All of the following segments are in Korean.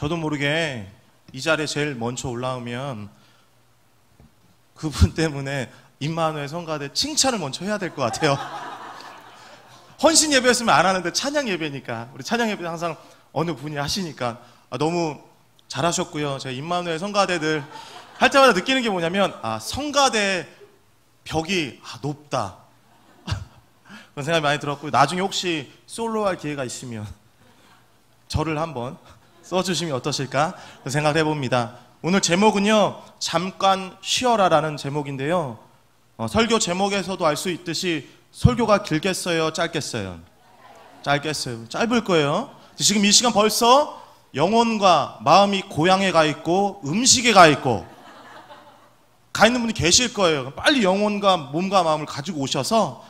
저도 모르게 이 자리에 제일 먼저 올라오면 그분 때문에 임마누엘 성가대 칭찬을 먼저 해야 될 것 같아요. 헌신 예배였으면 안 하는데 찬양 예배니까, 우리 찬양 예배 항상 어느 분이 하시니까 너무 잘하셨고요. 제가 임마누엘 성가대들 할 때마다 느끼는 게 뭐냐면 성가대 벽이 높다 그런 생각이 많이 들었고요. 나중에 혹시 솔로 할 기회가 있으면 저를 한번 써주시면 어떠실까 생각을 해봅니다. 오늘 제목은요, 잠깐 쉬어라라는 제목인데요. 설교 제목에서도 알 수 있듯이 설교가 길겠어요, 짧겠어요? 짧겠어요. 짧을 거예요. 지금 이 시간 벌써 영혼과 마음이 고향에 가 있고 음식에 가 있고 가 있는 분이 계실 거예요. 빨리 영혼과 몸과 마음을 가지고 오셔서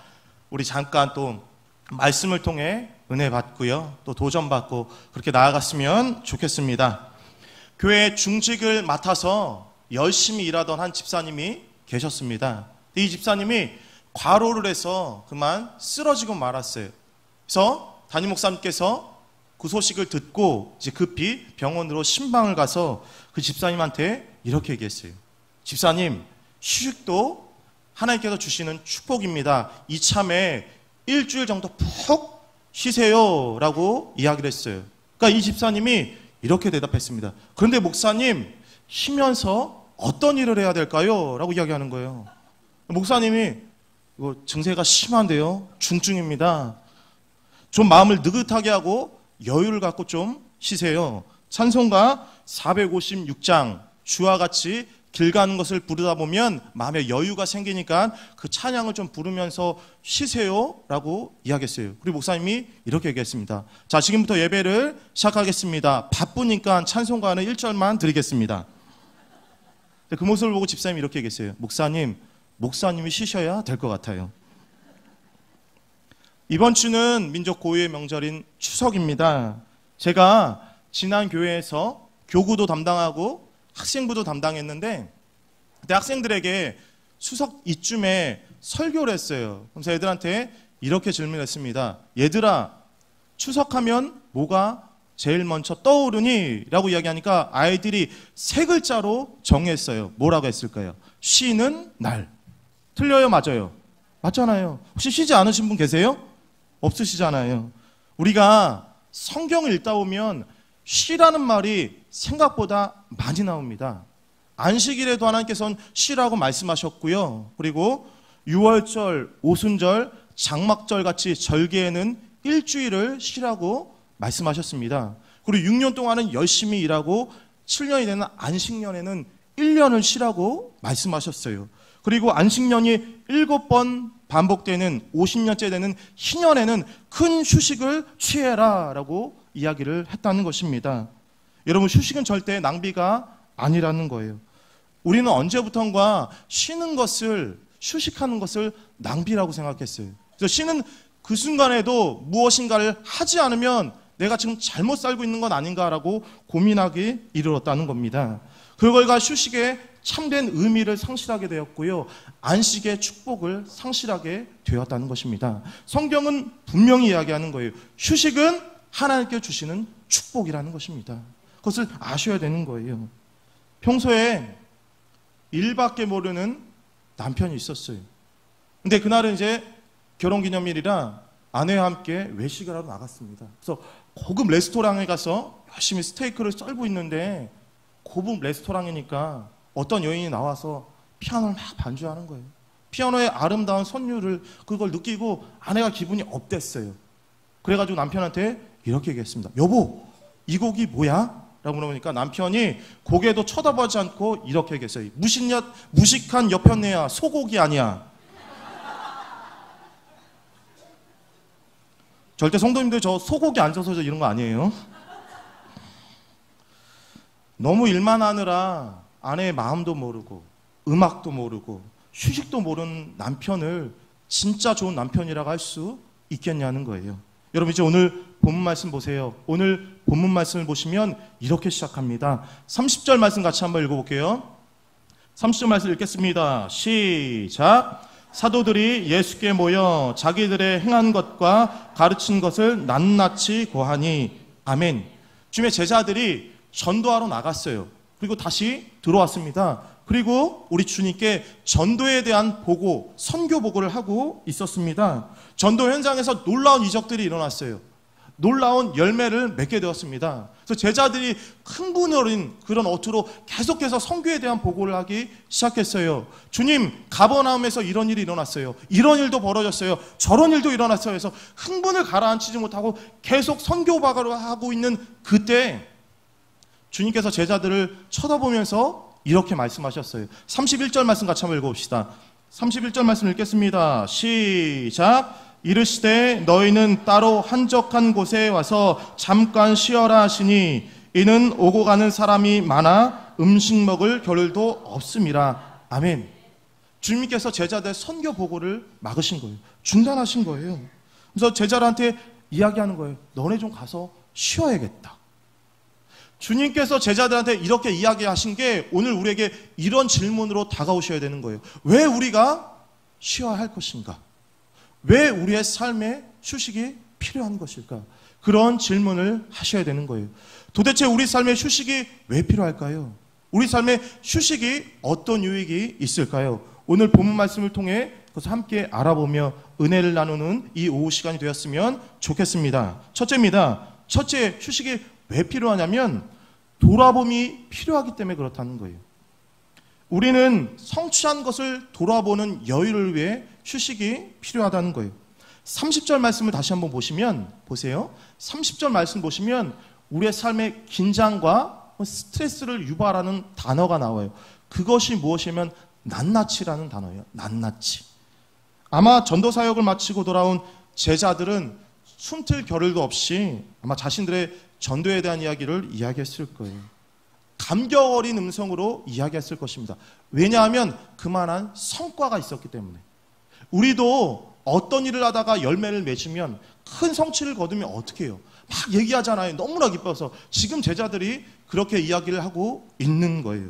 우리 잠깐 또 말씀을 통해 은혜 받고요, 또 도전 받고 그렇게 나아갔으면 좋겠습니다. 교회 중직을 맡아서 열심히 일하던 한 집사님이 계셨습니다. 이 집사님이 과로를 해서 그만 쓰러지고 말았어요. 그래서 담임 목사님께서 그 소식을 듣고 이제 급히 병원으로 신방을 가서 그 집사님한테 이렇게 얘기했어요. 집사님, 휴식도 하나님께서 주시는 축복입니다. 이참에 일주일 정도 푹 쉬세요 라고 이야기를 했어요. 그러니까 이 집사님이 이렇게 대답했습니다. 그런데 목사님, 쉬면서 어떤 일을 해야 될까요? 라고 이야기하는 거예요. 목사님이 이거 증세가 심한데요, 중증입니다. 좀 마음을 느긋하게 하고 여유를 갖고 좀 쉬세요. 찬송가 456장 주와 같이 길 가는 것을 부르다 보면 마음에 여유가 생기니까 그 찬양을 좀 부르면서 쉬세요 라고 이야기했어요. 그리고 목사님이 이렇게 얘기했습니다. 자, 지금부터 예배를 시작하겠습니다. 바쁘니까 찬송가는 1절만 드리겠습니다. 그 모습을 보고 집사님이 이렇게 얘기했어요. 목사님이 쉬셔야 될 것 같아요. 이번 주는 민족 고유의 명절인 추석입니다. 제가 지난 교회에서 교구도 담당하고 학생부도 담당했는데 그때 학생들에게 추석 이쯤에 설교를 했어요. 그래서 애들한테 이렇게 질문했습니다. 얘들아, 추석하면 뭐가 제일 먼저 떠오르니? 라고 이야기하니까 아이들이 세 글자로 정했어요. 뭐라고 했을까요? 쉬는 날. 틀려요? 맞아요? 맞잖아요. 혹시 쉬지 않으신 분 계세요? 없으시잖아요. 우리가 성경을 읽다 보면 쉬라는 말이 생각보다 많이 나옵니다. 안식일에도 하나님께서는 쉬라고 말씀하셨고요. 그리고 유월절, 오순절, 장막절 같이 절기에는 일주일을 쉬라고 말씀하셨습니다. 그리고 6년 동안은 열심히 일하고 7년이 되는 안식년에는 1년을 쉬라고 말씀하셨어요. 그리고 안식년이 7번 반복되는 50년째 되는 희년에는 큰 휴식을 취해라 라고 이야기를 했다는 것입니다. 여러분, 휴식은 절대 낭비가 아니라는 거예요. 우리는 언제부턴가 쉬는 것을, 휴식하는 것을 낭비라고 생각했어요. 그래서 쉬는 그 순간에도 무엇인가를 하지 않으면 내가 지금 잘못 살고 있는 건 아닌가라고 고민하기 이르렀다는 겁니다. 그 결과 휴식의 참된 의미를 상실하게 되었고요, 안식의 축복을 상실하게 되었다는 것입니다. 성경은 분명히 이야기하는 거예요. 휴식은 하나님께 주시는 축복이라는 것입니다. 그것을 아셔야 되는 거예요. 평소에 일밖에 모르는 남편이 있었어요. 근데 그날은 이제 결혼기념일이라 아내와 함께 외식을 하러 나갔습니다. 그래서 고급 레스토랑에 가서 열심히 스테이크를 썰고 있는데 고급 레스토랑이니까 어떤 여인이 나와서 피아노를 막 반주하는 거예요. 피아노의 아름다운 선율을 그걸 느끼고 아내가 기분이 업됐어요. 그래가지고 남편한테 이렇게 얘기했습니다. 여보, 이 곡이 뭐야? 라고 물어보니까 남편이 고개도 쳐다보지 않고 이렇게 얘기했어요. 무식한 여편네야, 소곡이 아니야. 절대 성도님들 저 소곡이 앉아서 이런 거 아니에요. 너무 일만 하느라 아내의 마음도 모르고 음악도 모르고 휴식도 모르는 남편을 진짜 좋은 남편이라고 할 수 있겠냐는 거예요. 여러분, 이제 오늘 본문 말씀 보세요. 오늘 본문 말씀을 보시면 이렇게 시작합니다. 30절 말씀 같이 한번 읽어볼게요. 30절 말씀 읽겠습니다. 시작. 사도들이 예수께 모여 자기들의 행한 것과 가르친 것을 낱낱이 고하니. 아멘. 주님의 제자들이 전도하러 나갔어요. 그리고 다시 들어왔습니다. 그리고 우리 주님께 전도에 대한 보고, 선교 보고를 하고 있었습니다. 전도 현장에서 놀라운 이적들이 일어났어요. 놀라운 열매를 맺게 되었습니다. 그래서 제자들이 흥분 어린 그런 어투로 계속해서 선교에 대한 보고를 하기 시작했어요. 주님, 가버나움에서 이런 일이 일어났어요. 이런 일도 벌어졌어요. 저런 일도 일어났어요. 그래서 흥분을 가라앉히지 못하고 계속 선교 보고를 하고 있는 그때 주님께서 제자들을 쳐다보면서 이렇게 말씀하셨어요. 31절 말씀 같이 한번 읽어봅시다. 31절 말씀 읽겠습니다. 시작. 이르시되 너희는 따로 한적한 곳에 와서 잠깐 쉬어라 하시니 이는 오고 가는 사람이 많아 음식 먹을 겨를도 없음이라. 아멘. 주님께서 제자들 선교 보고를 막으신 거예요. 중단하신 거예요. 그래서 제자들한테 이야기하는 거예요. 너네 좀 가서 쉬어야겠다. 주님께서 제자들한테 이렇게 이야기하신 게 오늘 우리에게 이런 질문으로 다가오셔야 되는 거예요. 왜 우리가 쉬어야 할 것인가? 왜 우리의 삶에 휴식이 필요한 것일까? 그런 질문을 하셔야 되는 거예요. 도대체 우리 삶에 휴식이 왜 필요할까요? 우리 삶에 휴식이 어떤 유익이 있을까요? 오늘 본문 말씀을 통해 그것을 함께 알아보며 은혜를 나누는 이 오후 시간이 되었으면 좋겠습니다. 첫째입니다. 첫째, 휴식이 왜 필요하냐면 돌아봄이 필요하기 때문에 그렇다는 거예요. 우리는 성취한 것을 돌아보는 여유를 위해 휴식이 필요하다는 거예요. 30절 말씀을 다시 한번 보세요. 30절 말씀 보시면 우리의 삶의 긴장과 스트레스를 유발하는 단어가 나와요. 그것이 무엇이면 낱낱이라는 단어예요. 낱낱이. 아마 전도 사역을 마치고 돌아온 제자들은 숨틀 겨를도 없이 아마 자신들의 전도에 대한 이야기를 이야기했을 거예요. 감격 어린 음성으로 이야기했을 것입니다. 왜냐하면 그만한 성과가 있었기 때문에. 우리도 어떤 일을 하다가 열매를 맺으면 큰 성취를 거두면 어떻게 해요? 막 얘기하잖아요. 너무나 기뻐서. 지금 제자들이 그렇게 이야기를 하고 있는 거예요.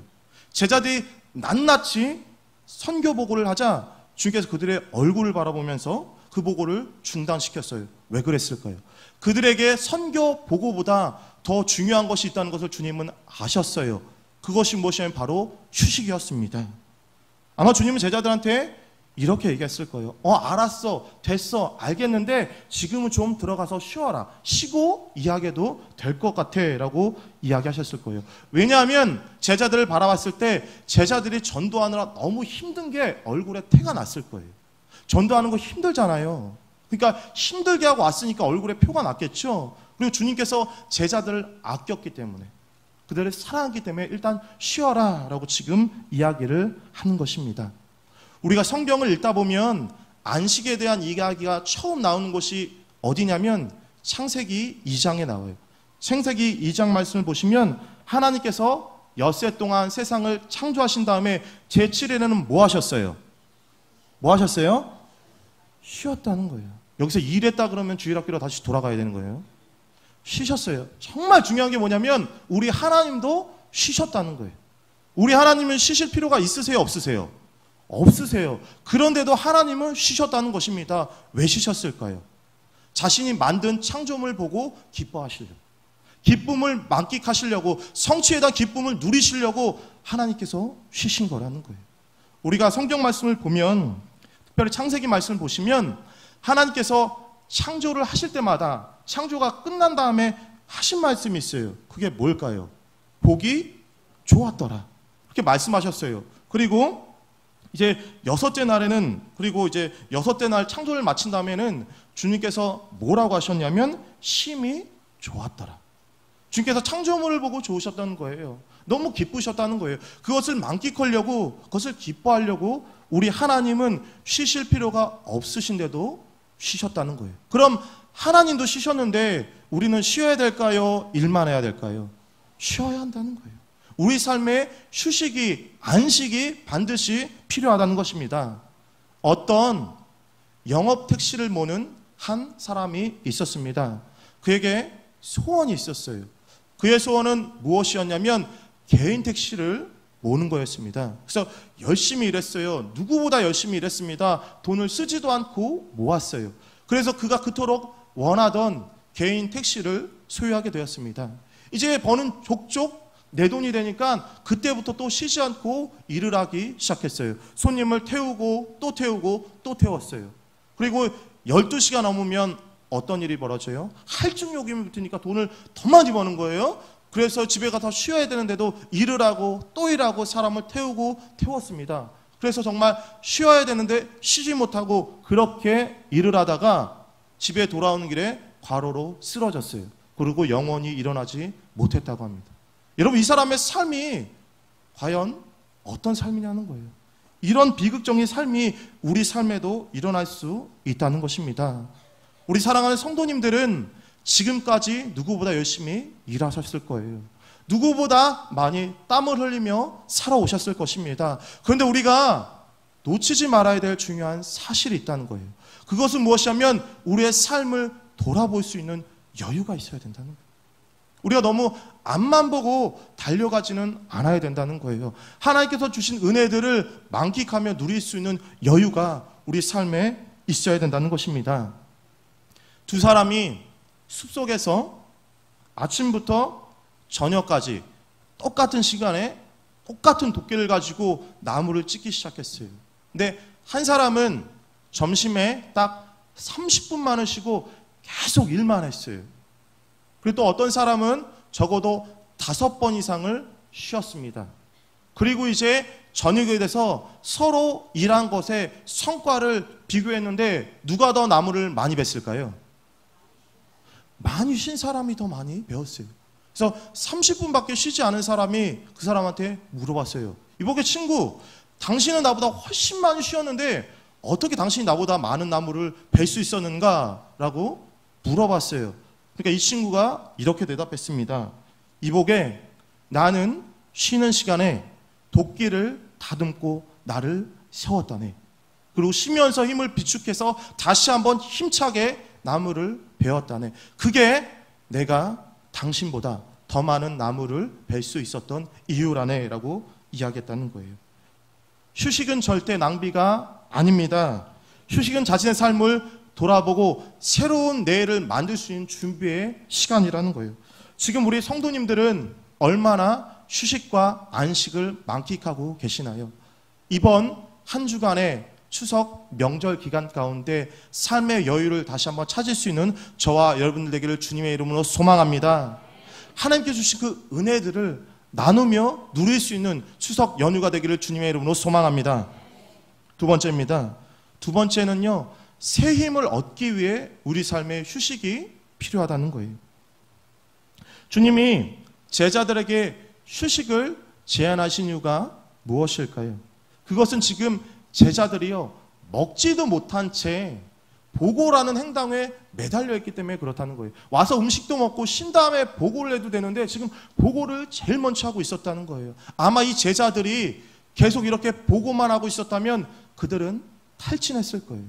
제자들이 낱낱이 선교 보고를 하자 주님께서 그들의 얼굴을 바라보면서 그 보고를 중단시켰어요. 왜 그랬을까요? 그들에게 선교 보고보다 더 중요한 것이 있다는 것을 주님은 아셨어요. 그것이 무엇이냐면 바로 휴식이었습니다. 아마 주님은 제자들한테 이렇게 얘기했을 거예요. 알았어, 됐어, 알겠는데 지금은 좀 들어가서 쉬어라. 쉬고 이야기해도 될 것 같아 라고 이야기하셨을 거예요. 왜냐하면 제자들을 바라봤을 때 제자들이 전도하느라 너무 힘든 게 얼굴에 태가 났을 거예요. 전도하는 거 힘들잖아요. 그러니까 힘들게 하고 왔으니까 얼굴에 표가 났겠죠. 그리고 주님께서 제자들을 아꼈기 때문에, 그들을 사랑하기 때문에 일단 쉬어라 라고 지금 이야기를 하는 것입니다. 우리가 성경을 읽다 보면 안식에 대한 이야기가 처음 나오는 곳이 어디냐면 창세기 2장에 나와요. 창세기 2장 말씀을 보시면 하나님께서 엿새 동안 세상을 창조하신 다음에 제7일에는 뭐 하셨어요? 뭐 하셨어요? 쉬었다는 거예요. 여기서 일했다 그러면 주일학교로 다시 돌아가야 되는 거예요. 쉬셨어요. 정말 중요한 게 뭐냐면 우리 하나님도 쉬셨다는 거예요. 우리 하나님은 쉬실 필요가 있으세요? 없으세요? 없으세요. 그런데도 하나님은 쉬셨다는 것입니다. 왜 쉬셨을까요? 자신이 만든 창조물을 보고 기뻐하시려고, 기쁨을 만끽하시려고, 성취에 대한 기쁨을 누리시려고 하나님께서 쉬신 거라는 거예요. 우리가 성경 말씀을 보면, 특별히 창세기 말씀을 보시면 하나님께서 창조를 하실 때마다 창조가 끝난 다음에 하신 말씀이 있어요. 그게 뭘까요? 보기 좋았더라. 그렇게 말씀하셨어요. 그리고 이제 여섯째 날에는, 그리고 이제 여섯째 날 창조를 마친 다음에는 주님께서 뭐라고 하셨냐면 심히 좋았더라. 주님께서 창조물을 보고 좋으셨다는 거예요. 너무 기쁘셨다는 거예요. 그것을 만끽하려고, 그것을 기뻐하려고 우리 하나님은 쉬실 필요가 없으신데도 쉬셨다는 거예요. 그럼 하나님도 쉬셨는데 우리는 쉬어야 될까요? 일만 해야 될까요? 쉬어야 한다는 거예요. 우리 삶에 휴식이, 안식이 반드시 필요하다는 것입니다. 어떤 영업 택시를 모는 한 사람이 있었습니다. 그에게 소원이 있었어요. 그의 소원은 무엇이었냐면 개인 택시를 모는 거였습니다. 그래서 열심히 일했어요. 누구보다 열심히 일했습니다. 돈을 쓰지도 않고 모았어요. 그래서 그가 그토록 원하던 개인 택시를 소유하게 되었습니다. 이제 버는 족족 내 돈이 되니까 그때부터 또 쉬지 않고 일을 하기 시작했어요. 손님을 태우고 또 태우고 또 태웠어요. 그리고 12시가 넘으면 어떤 일이 벌어져요? 할증 요금이 붙으니까 돈을 더 많이 버는 거예요. 그래서 집에 가서 쉬어야 되는데도 일을 하고 또 일하고 사람을 태우고 태웠습니다. 그래서 정말 쉬어야 되는데 쉬지 못하고 그렇게 일을 하다가 집에 돌아오는 길에 과로로 쓰러졌어요. 그리고 영원히 일어나지 못했다고 합니다. 여러분, 이 사람의 삶이 과연 어떤 삶이냐는 거예요. 이런 비극적인 삶이 우리 삶에도 일어날 수 있다는 것입니다. 우리 사랑하는 성도님들은 지금까지 누구보다 열심히 일하셨을 거예요. 누구보다 많이 땀을 흘리며 살아오셨을 것입니다. 그런데 우리가 놓치지 말아야 될 중요한 사실이 있다는 거예요. 그것은 무엇이냐면 우리의 삶을 돌아볼 수 있는 여유가 있어야 된다는 거예요. 우리가 너무 앞만 보고 달려가지는 않아야 된다는 거예요. 하나님께서 주신 은혜들을 만끽하며 누릴 수 있는 여유가 우리 삶에 있어야 된다는 것입니다. 두 사람이 숲속에서 아침부터 저녁까지 똑같은 시간에 똑같은 도끼를 가지고 나무를 찢기 시작했어요. 근데 한 사람은 점심에 딱 30분만을 쉬고 계속 일만 했어요. 그리고 또 어떤 사람은 적어도 5번 이상을 쉬었습니다. 그리고 이제 저녁에 돼서 서로 일한 것의 성과를 비교했는데 누가 더 나무를 많이 뱄을까요? 많이 쉰 사람이 더 많이 배웠어요. 그래서 30분밖에 쉬지 않은 사람이 그 사람한테 물어봤어요. 이보게 친구, 당신은 나보다 훨씬 많이 쉬었는데 어떻게 당신이 나보다 많은 나무를 벨 수 있었는가? 라고 물어봤어요. 그러니까 이 친구가 이렇게 대답했습니다. 이보게, 나는 쉬는 시간에 도끼를 다듬고 나를 세웠다네. 그리고 쉬면서 힘을 비축해서 다시 한번 힘차게 나무를 베었다네. 그게 내가 당신보다 더 많은 나무를 벨 수 있었던 이유라네 라고 이야기했다는 거예요. 휴식은 절대 낭비가 아닙니다. 휴식은 자신의 삶을 돌아보고 새로운 내일을 만들 수 있는 준비의 시간이라는 거예요. 지금 우리 성도님들은 얼마나 휴식과 안식을 만끽하고 계시나요? 이번 한 주간의 추석 명절 기간 가운데 삶의 여유를 다시 한번 찾을 수 있는 저와 여러분들 되기를 주님의 이름으로 소망합니다. 하나님께 주신 그 은혜들을 나누며 누릴 수 있는 추석 연휴가 되기를 주님의 이름으로 소망합니다. 두 번째입니다. 두 번째는요, 새 힘을 얻기 위해 우리 삶에 휴식이 필요하다는 거예요. 주님이 제자들에게 휴식을 제안하신 이유가 무엇일까요? 그것은 지금 제자들이요, 먹지도 못한 채 보고라는 행동에 매달려 있기 때문에 그렇다는 거예요. 와서 음식도 먹고 쉰 다음에 보고를 해도 되는데 지금 보고를 제일 먼저 하고 있었다는 거예요. 아마 이 제자들이 계속 이렇게 보고만 하고 있었다면 그들은 탈진했을 거예요.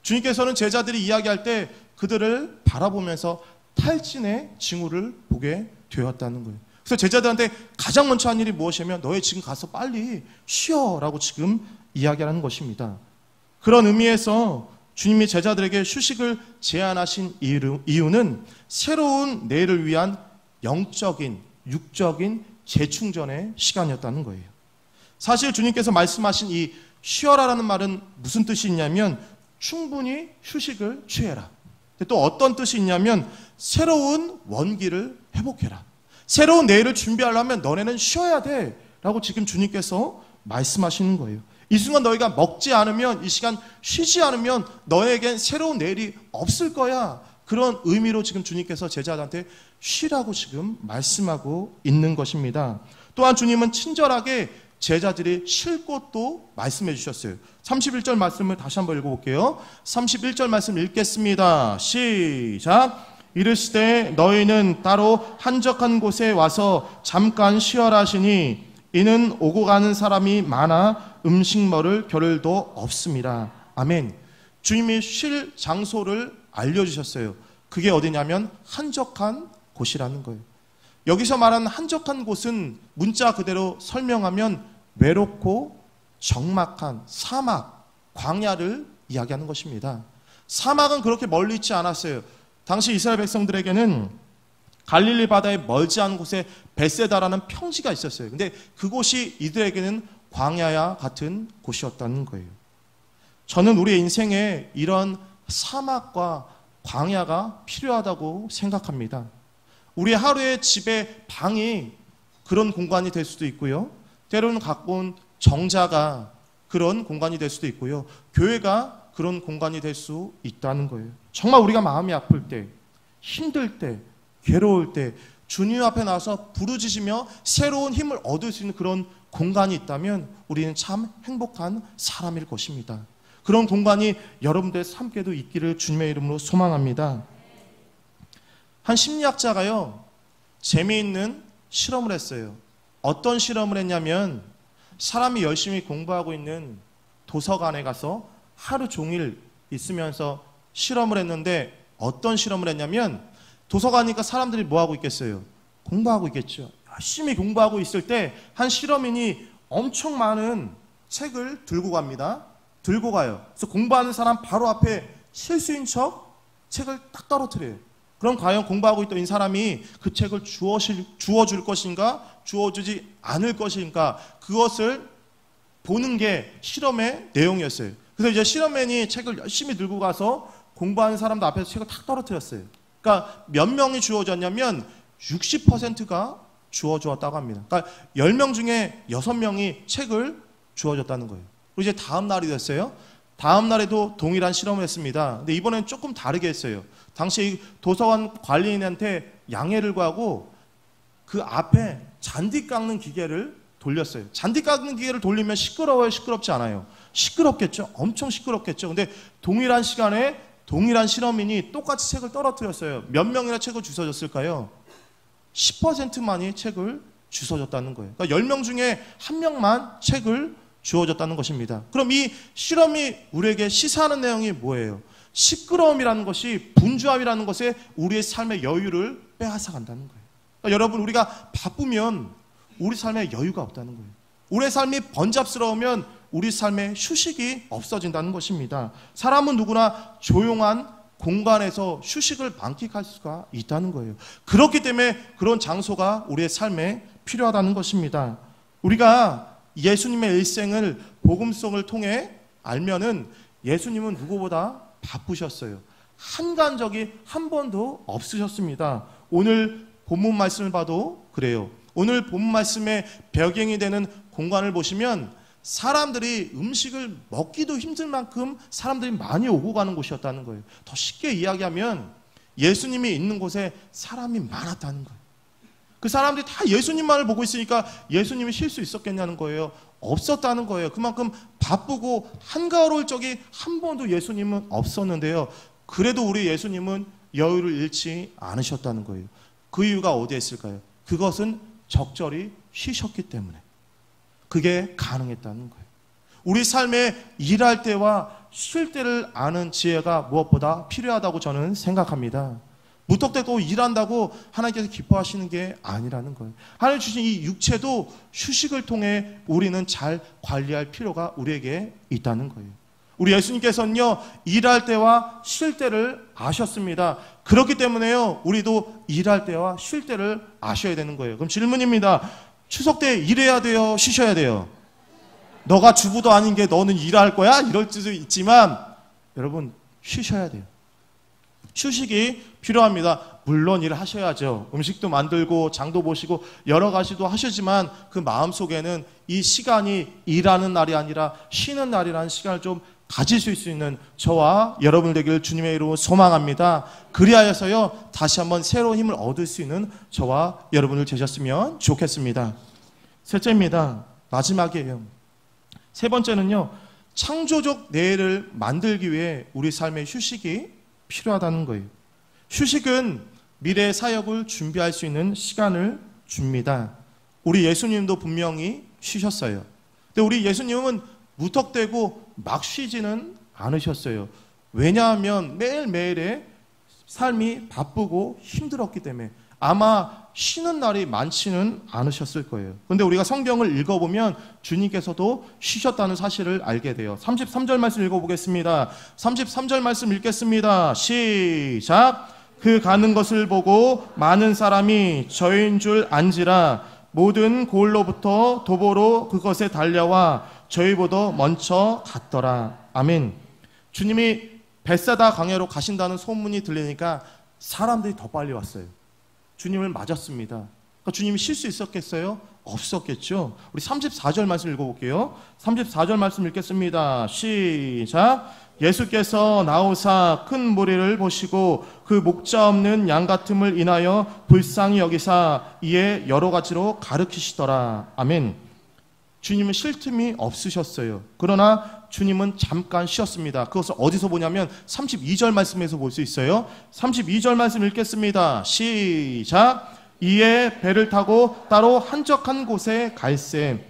주님께서는 제자들이 이야기할 때 그들을 바라보면서 탈진의 징후를 보게 되었다는 거예요. 그래서 제자들한테 가장 먼저 한 일이 무엇이냐면 너희 지금 가서 빨리 쉬어라고 지금 이야기하는 것입니다. 그런 의미에서 주님이 제자들에게 휴식을 제안하신 이유는 새로운 내일을 위한 영적인, 육적인 재충전의 시간이었다는 거예요. 사실 주님께서 말씀하신 이 쉬어라라는 말은 무슨 뜻이 있냐면 충분히 휴식을 취해라. 또 어떤 뜻이 있냐면 새로운 원기를 회복해라. 새로운 내일을 준비하려면 너네는 쉬어야 돼 라고 지금 주님께서 말씀하시는 거예요. 이 순간 너희가 먹지 않으면, 이 시간 쉬지 않으면 너에겐 새로운 내일이 없을 거야. 그런 의미로 지금 주님께서 제자들한테 쉬라고 지금 말씀하고 있는 것입니다. 또한 주님은 친절하게 제자들이 쉴 곳도 말씀해 주셨어요. 31절 말씀을 다시 한번 읽어볼게요. 31절 말씀 읽겠습니다. 시작. 이르시되 너희는 따로 한적한 곳에 와서 잠깐 쉬어라 하시니 이는 오고 가는 사람이 많아 음식 먹을 겨를도 없습니다. 아멘. 주님이 쉴 장소를 알려주셨어요. 그게 어디냐면 한적한 곳이라는 거예요. 여기서 말하는 한적한 곳은 문자 그대로 설명하면 외롭고 적막한 사막, 광야를 이야기하는 것입니다. 사막은 그렇게 멀리 있지 않았어요. 당시 이스라엘 백성들에게는 갈릴리 바다에 멀지 않은 곳에 벳세다라는 평지가 있었어요. 근데 그곳이 이들에게는 광야와 같은 곳이었다는 거예요. 저는 우리의 인생에 이런 사막과 광야가 필요하다고 생각합니다. 우리 하루의 집의 방이 그런 공간이 될 수도 있고요. 때로는 가까운 정자가 그런 공간이 될 수도 있고요. 교회가 그런 공간이 될 수 있다는 거예요. 정말 우리가 마음이 아플 때, 힘들 때, 괴로울 때 주님 앞에 나와서 부르짖으며 새로운 힘을 얻을 수 있는 그런 공간이 있다면 우리는 참 행복한 사람일 것입니다. 그런 공간이 여러분들의 삶께도 있기를 주님의 이름으로 소망합니다. 한 심리학자가요, 재미있는 실험을 했어요. 어떤 실험을 했냐면 사람이 열심히 공부하고 있는 도서관에 가서 하루 종일 있으면서 실험을 했는데, 어떤 실험을 했냐면 도서관이니까 사람들이 뭐하고 있겠어요? 공부하고 있겠죠. 열심히 공부하고 있을 때 한 실험인이 엄청 많은 책을 들고 갑니다. 들고 가요. 그래서 공부하는 사람 바로 앞에 실수인 척 책을 딱 떨어뜨려요. 그럼 과연 공부하고 있던 이 사람이 그 책을 주워줄 것인가, 주워주지 않을 것인가, 그것을 보는 게 실험의 내용이었어요. 그래서 이제 실험맨이 책을 열심히 들고 가서 공부하는 사람들 앞에서 책을 탁 떨어뜨렸어요. 그러니까 몇 명이 주워졌냐면 60%가 주워주었다고 합니다. 그러니까 10명 중에 6명이 책을 주워줬다는 거예요. 그리고 이제 다음 날이 됐어요. 다음 날에도 동일한 실험을 했습니다. 근데 이번엔 조금 다르게 했어요. 당시 도서관 관리인한테 양해를 구하고 그 앞에 잔디 깎는 기계를 돌렸어요. 잔디 깎는 기계를 돌리면 시끄러워요? 시끄럽지 않아요? 시끄럽겠죠? 엄청 시끄럽겠죠? 근데 동일한 시간에 동일한 실험인이 똑같이 책을 떨어뜨렸어요. 몇 명이나 책을 주워줬을까요? 10%만이 책을 주워줬다는 거예요. 그러니까 10명 중에 1명만 책을 주워줬다는 것입니다. 그럼 이 실험이 우리에게 시사하는 내용이 뭐예요? 시끄러움이라는 것이, 분주함이라는 것에 우리의 삶의 여유를 빼앗아간다는 거예요. 그러니까 여러분, 우리가 바쁘면 우리 삶에 여유가 없다는 거예요. 우리의 삶이 번잡스러우면 우리 삶에 휴식이 없어진다는 것입니다. 사람은 누구나 조용한 공간에서 휴식을 만끽할 수가 있다는 거예요. 그렇기 때문에 그런 장소가 우리의 삶에 필요하다는 것입니다. 우리가 예수님의 일생을 복음성을 통해 알면은 예수님은 누구보다 바쁘셨어요. 한간 적이 한 번도 없으셨습니다. 오늘 본문 말씀을 봐도 그래요. 오늘 본문 말씀의 배경이 되는 공간을 보시면 사람들이 음식을 먹기도 힘들 만큼 사람들이 많이 오고 가는 곳이었다는 거예요. 더 쉽게 이야기하면 예수님이 있는 곳에 사람이 많았다는 거예요. 그 사람들이 다 예수님만을 보고 있으니까 예수님이 쉴 수 있었겠냐는 거예요. 없었다는 거예요. 그만큼 바쁘고 한가로울 적이 한 번도 예수님은 없었는데요. 그래도 우리 예수님은 여유를 잃지 않으셨다는 거예요. 그 이유가 어디에 있을까요? 그것은 적절히 쉬셨기 때문에 그게 가능했다는 거예요. 우리 삶에 일할 때와 쉴 때를 아는 지혜가 무엇보다 필요하다고 저는 생각합니다. 무턱대고 일한다고 하나님께서 기뻐하시는 게 아니라는 거예요. 하나님 주신 이 육체도 휴식을 통해 우리는 잘 관리할 필요가 우리에게 있다는 거예요. 우리 예수님께서는요, 일할 때와 쉴 때를 아셨습니다. 그렇기 때문에요, 우리도 일할 때와 쉴 때를 아셔야 되는 거예요. 그럼 질문입니다. 추석 때 일해야 돼요? 쉬셔야 돼요? 너가 주부도 아닌 게 너는 일할 거야? 이럴 수도 있지만 여러분, 쉬셔야 돼요. 휴식이 필요합니다. 물론 일하셔야죠. 음식도 만들고 장도 보시고 여러 가지도 하시지만 그 마음속에는 이 시간이 일하는 날이 아니라 쉬는 날이라는 시간을 좀 가질 수 있는 저와 여러분 되기를 주님의 이름으로 소망합니다. 그리하여서요, 다시 한번 새로운 힘을 얻을 수 있는 저와 여러분을 되셨으면 좋겠습니다. 셋째입니다. 마지막이에요. 세 번째는요, 창조적 내일을 만들기 위해 우리 삶의 휴식이 필요하다는 거예요. 휴식은 미래의 사역을 준비할 수 있는 시간을 줍니다. 우리 예수님도 분명히 쉬셨어요. 근데 우리 예수님은 무턱대고 막 쉬지는 않으셨어요. 왜냐하면 매일매일의 삶이 바쁘고 힘들었기 때문에 아마 쉬는 날이 많지는 않으셨을 거예요. 그런데 우리가 성경을 읽어보면 주님께서도 쉬셨다는 사실을 알게 돼요. 33절 말씀 읽어보겠습니다. 33절 말씀 읽겠습니다. 시작. 그 가는 것을 보고 많은 사람이 저인 줄 안지라. 모든 골로부터 도보로 그것에 달려와 저희보다 먼저 갔더라. 아멘. 주님이 벳사다 강야로 가신다는 소문이 들리니까 사람들이 더 빨리 왔어요. 주님을 맞았습니다. 그러니까 주님이 쉴 수 있었겠어요? 없었겠죠. 우리 34절 말씀 읽어볼게요. 34절 말씀 읽겠습니다. 시작. 예수께서 나오사 큰 무리를 보시고 그 목자 없는 양 같음을 인하여 불쌍히 여기사 이에 여러 가지로 가르치시더라. 아멘. 주님은 쉴 틈이 없으셨어요. 그러나 주님은 잠깐 쉬었습니다. 그것을 어디서 보냐면 32절 말씀에서 볼 수 있어요. 32절 말씀 읽겠습니다. 시작. 이에 배를 타고 따로 한적한 곳에 갈새.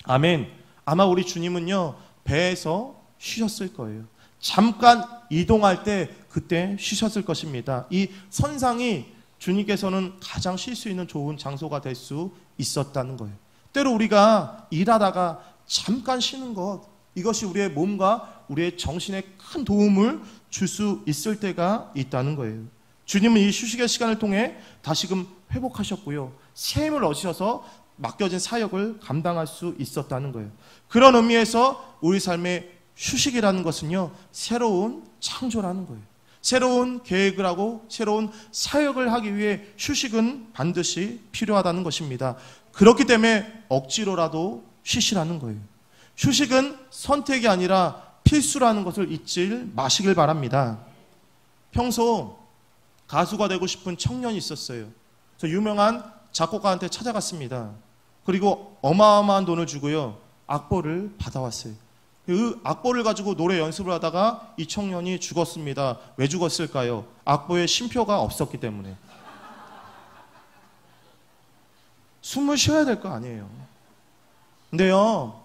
아멘. 아마 우리 주님은요 배에서 쉬셨을 거예요. 잠깐 이동할 때 그때 쉬셨을 것입니다. 이 선상이 주님께서는 가장 쉴 수 있는 좋은 장소가 될 수 있었다는 거예요. 때로 우리가 일하다가 잠깐 쉬는 것, 이것이 우리의 몸과 우리의 정신에 큰 도움을 줄 수 있을 때가 있다는 거예요. 주님은 이 휴식의 시간을 통해 다시금 회복하셨고요. 새 힘을 얻으셔서 맡겨진 사역을 감당할 수 있었다는 거예요. 그런 의미에서 우리 삶의 휴식이라는 것은요, 새로운 창조라는 거예요. 새로운 계획을 하고 새로운 사역을 하기 위해 휴식은 반드시 필요하다는 것입니다. 그렇기 때문에 억지로라도 쉬시라는 거예요. 휴식은 선택이 아니라 필수라는 것을 잊지 마시길 바랍니다. 평소 가수가 되고 싶은 청년이 있었어요. 그래서 유명한 작곡가한테 찾아갔습니다. 그리고 어마어마한 돈을 주고요, 악보를 받아왔어요. 그 악보를 가지고 노래 연습을 하다가 이 청년이 죽었습니다. 왜 죽었을까요? 악보에 쉼표가 없었기 때문에. 숨을 쉬어야 될 거 아니에요. 근데요,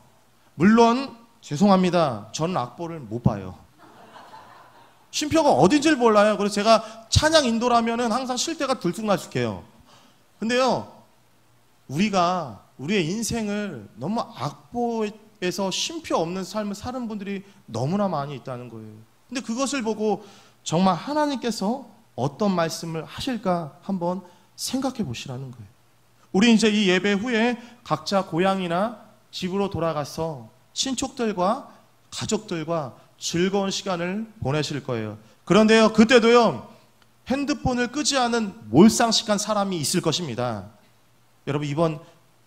물론 죄송합니다. 저는 악보를 못 봐요. 쉼표가 어딘지를 몰라요. 그래서 제가 찬양 인도라면은 항상 쉴 때가 들쑥날쑥해요. 근데요, 우리가 우리의 인생을 너무 악보에서 쉼표 없는 삶을 사는 분들이 너무나 많이 있다는 거예요. 근데 그것을 보고 정말 하나님께서 어떤 말씀을 하실까 한번 생각해 보시라는 거예요. 우리 이제 이 예배 후에 각자 고향이나 집으로 돌아가서 친척들과 가족들과 즐거운 시간을 보내실 거예요. 그런데요, 그때도요, 핸드폰을 끄지 않은 몰상식한 사람이 있을 것입니다. 여러분, 이번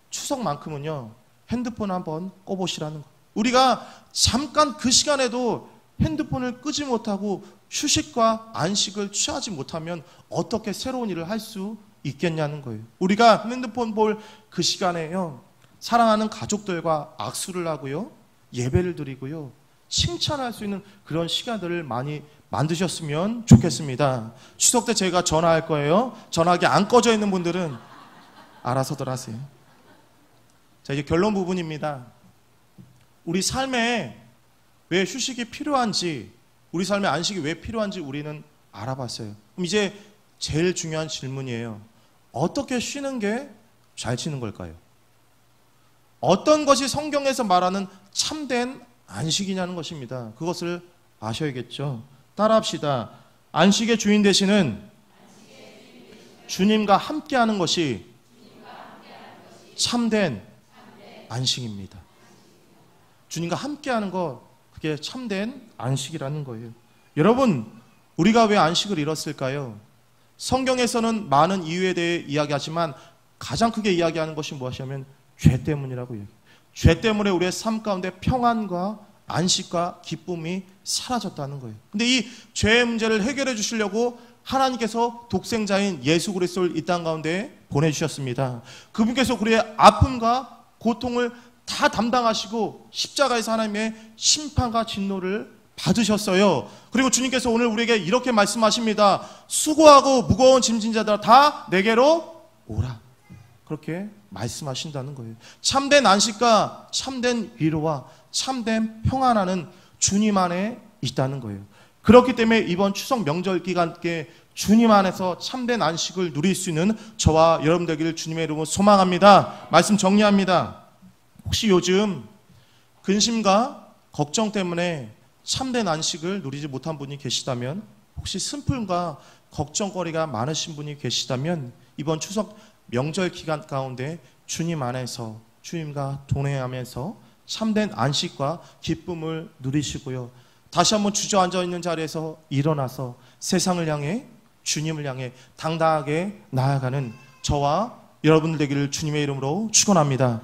추석만큼은요, 핸드폰 한번 꺼보시라는 거예요. 우리가 잠깐 그 시간에도 핸드폰을 끄지 못하고 휴식과 안식을 취하지 못하면 어떻게 새로운 일을 할 수 있겠냐는 거예요. 우리가 핸드폰 볼 그 시간에요, 사랑하는 가족들과 악수를 하고요, 예배를 드리고요, 칭찬할 수 있는 그런 시간들을 많이 만드셨으면 좋겠습니다. 추석 때 제가 전화할 거예요. 전화기 안 꺼져 있는 분들은 알아서들 하세요. 자, 이제 결론 부분입니다. 우리 삶에 왜 휴식이 필요한지, 우리 삶의 안식이 왜 필요한지 우리는 알아봤어요. 그럼 이제 제일 중요한 질문이에요. 어떻게 쉬는 게 잘 쉬는 걸까요? 어떤 것이 성경에서 말하는 참된 안식이냐는 것입니다. 그것을 아셔야겠죠. 따라합시다. 안식의 주인 되시는 주님과 함께하는 것이 참된 안식입니다. 주님과 함께하는 것, 그게 참된 안식이라는 거예요. 여러분, 우리가 왜 안식을 잃었을까요? 성경에서는 많은 이유에 대해 이야기하지만 가장 크게 이야기하는 것이 무엇이냐면 죄 때문이라고 얘기해요. 죄 때문에 우리의 삶 가운데 평안과 안식과 기쁨이 사라졌다는 거예요. 근데 이 죄의 문제를 해결해 주시려고 하나님께서 독생자인 예수 그리스도를 이 땅 가운데 보내주셨습니다. 그분께서 우리의 아픔과 고통을 다 담당하시고 십자가에서 하나님의 심판과 진노를 받으셨어요. 그리고 주님께서 오늘 우리에게 이렇게 말씀하십니다. 수고하고 무거운 짐진 자들아 다 내게로 오라. 그렇게 말씀하신다는 거예요. 참된 안식과 참된 위로와 참된 평안하는 주님 안에 있다는 거예요. 그렇기 때문에 이번 추석 명절 기간께 주님 안에서 참된 안식을 누릴 수 있는 저와 여러분 되기를 주님의 이름으로 소망합니다. 말씀 정리합니다. 혹시 요즘 근심과 걱정 때문에 참된 안식을 누리지 못한 분이 계시다면 혹시 슬픔과 걱정거리가 많으신 분이 계시다면 이번 추석 명절 기간 가운데 주님 안에서 주님과 동행하면서 참된 안식과 기쁨을 누리시고요. 다시 한번 주저앉아 있는 자리에서 일어나서 세상을 향해 주님을 향해 당당하게 나아가는 저와 여러분들 되기를 주님의 이름으로 축원합니다.